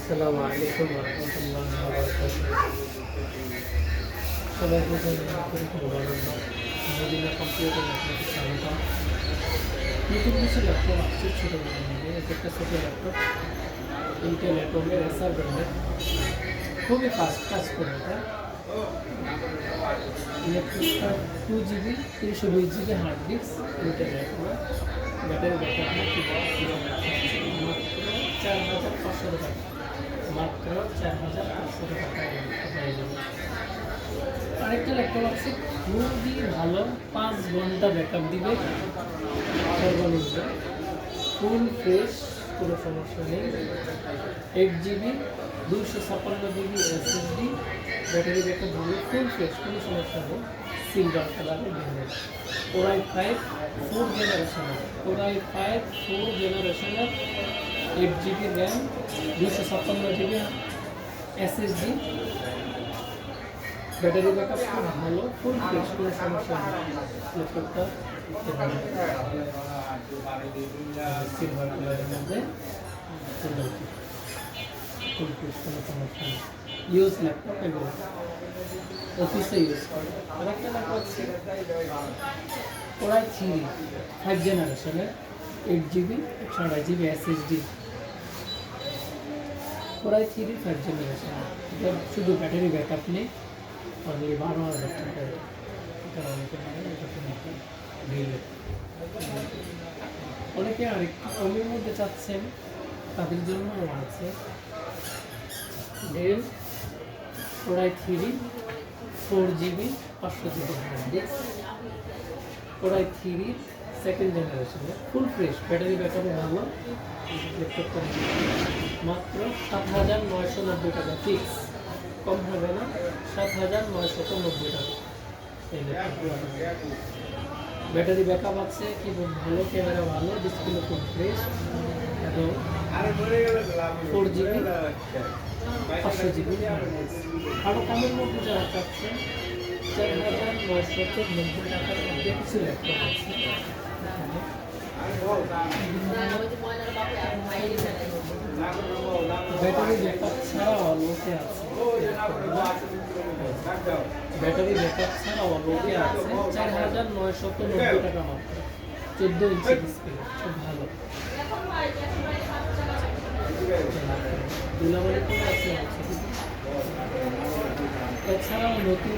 আসসালামু আলাইকুম ওয়া রাহমাতুল্লাহি ওয়া বারাকাতুহু। সবাইকে মদিনা কম্পিউটার ল্যাপটপে স্বাগতম। নতুন কিছু ল্যাপটপ আসছে ছোটো মধ্যে একটা ছোটো ল্যাপটপ ইন্টেল ল্যাপটপের এসআর ব্র্যান্ডের খুবই ফাস্ট কাজ করে এটা। ল্যাপটপটা 2GB 320GB hard disk Intel laptop, battery backup মাত্র 4,500 টাকা হয়ে যাবে। আরেকটা ল্যাপটপ আছে খুবই ভালো, 5 ঘন্টা ব্যাকআপ দিবে সর্বনিম্ন, ফুল ফ্রেশ, কোনো সমস্যা নেই। 8GB 256GB SSD, battery backup ভালো, ফুল ফ্রেশ, কোনো সমস্যা নেই। সিলভার কালারের ব্যান্ডেড Core i5 4th জেনারেশনের, Core i5 4th জেনারেশনের 8GB RAM 256GB SSD, battery backup খুব ভালো, ফুল ফ্রেশ, কোনো সমস্যা নেই। ল্যাপটপটা সিলভার কালারের মধ্যে ফুল ফ্রেশ, কোনো সমস্যা নেই। ইউজ ল্যাপটপ এবং অফিসে ইউজ করে। আরেকটা ল্যাপটপ আছে Core i3 5th জেনারেশনের 8GB 128GB SSD, Core i3 5th generation. এটা শুধু ব্যাটারি ব্যাকআপ নেই, অনলি 12,000 টাকা। এটা অনেকে আরেকটু কমের মধ্যে চাচ্ছেন, তাদের জন্য আছে Dell Core i3 4GB 500GB hard disk, Core i3 2nd জেনারেশনের, ফুল ফ্রেশ, ব্যাটারি ব্যাকআপ ভালো। ল্যাপটপটা মাত্র 7,990 টাকা ফিক্স, কম হবে না, 7,990 টাকা। এই ব্যাটারি ব্যাকআপ আছে, কিবোর্ড ভালো, ক্যামেরা ভালো, ডিসপ্লে খুব ফ্রেশ এবং 4GB 500GB। আরও কমের মধ্যে যারা চাচ্ছেন 4,990 টাকার মধ্যে কিছু ল্যাপটপ আছে। ব্যাটারি ব্যাকআপ ছাড়াও লোকে আছে, ব্যাটারি ব্যাকআপ ছাড়াও লোকে আছে 4,990 টাকা মাত্র, 14 ইঞ্চি ডিসপ্লে, খুব ভালো। দুলাবাড়ি করে আছে। এছাড়াও নতুন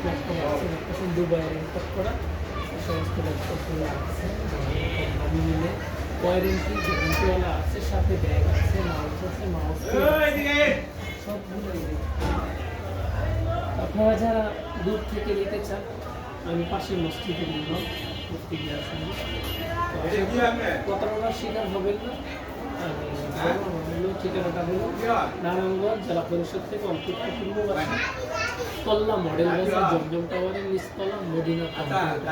ল্যাপটপ আছে, দুবাইয়ের ইম্পোর্ট করা সমস্ত ল্যাপটপগুলো আছে। দামি মিলে ওয়ারেন্টি গ্যারান্টিওয়ালা আছে, সাথে ব্যাগ আছে, মাউস সবগুলোই। আপনারা যারা দূর থেকে নিতে চান, আমি পাশে মসজিদে নিলাম, মসজিদে আসেন, প্রতারণার শিকার হবেন না। ঠিকানাটা হলো নারায়ণগঞ্জ জেলা পরিষদ থেকে অল্পটু পূর্ব বাসা, কল্লা মডেল বাজার, জমজম টাওয়ারের নিচতলা, মদিনা কম্পিউটার।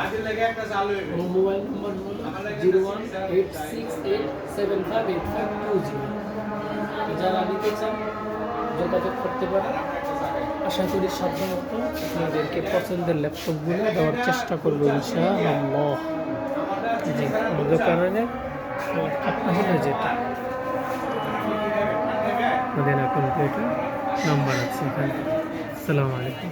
আমার মোবাইল নম্বর হলো 0186875852। যারা নিতে চান যোগাযোগ করতে পারেন। আশা করি সাধারণত আপনাদেরকে পছন্দের ল্যাপটপগুলো দেওয়ার চেষ্টা করবো ইনশাআল্লাহ। জি, আমাদের কারণে আপনাদের যেটা মদিনা কম্পিউটার নাম্বার আছে এখানে। আসসালামু আলাইকুম।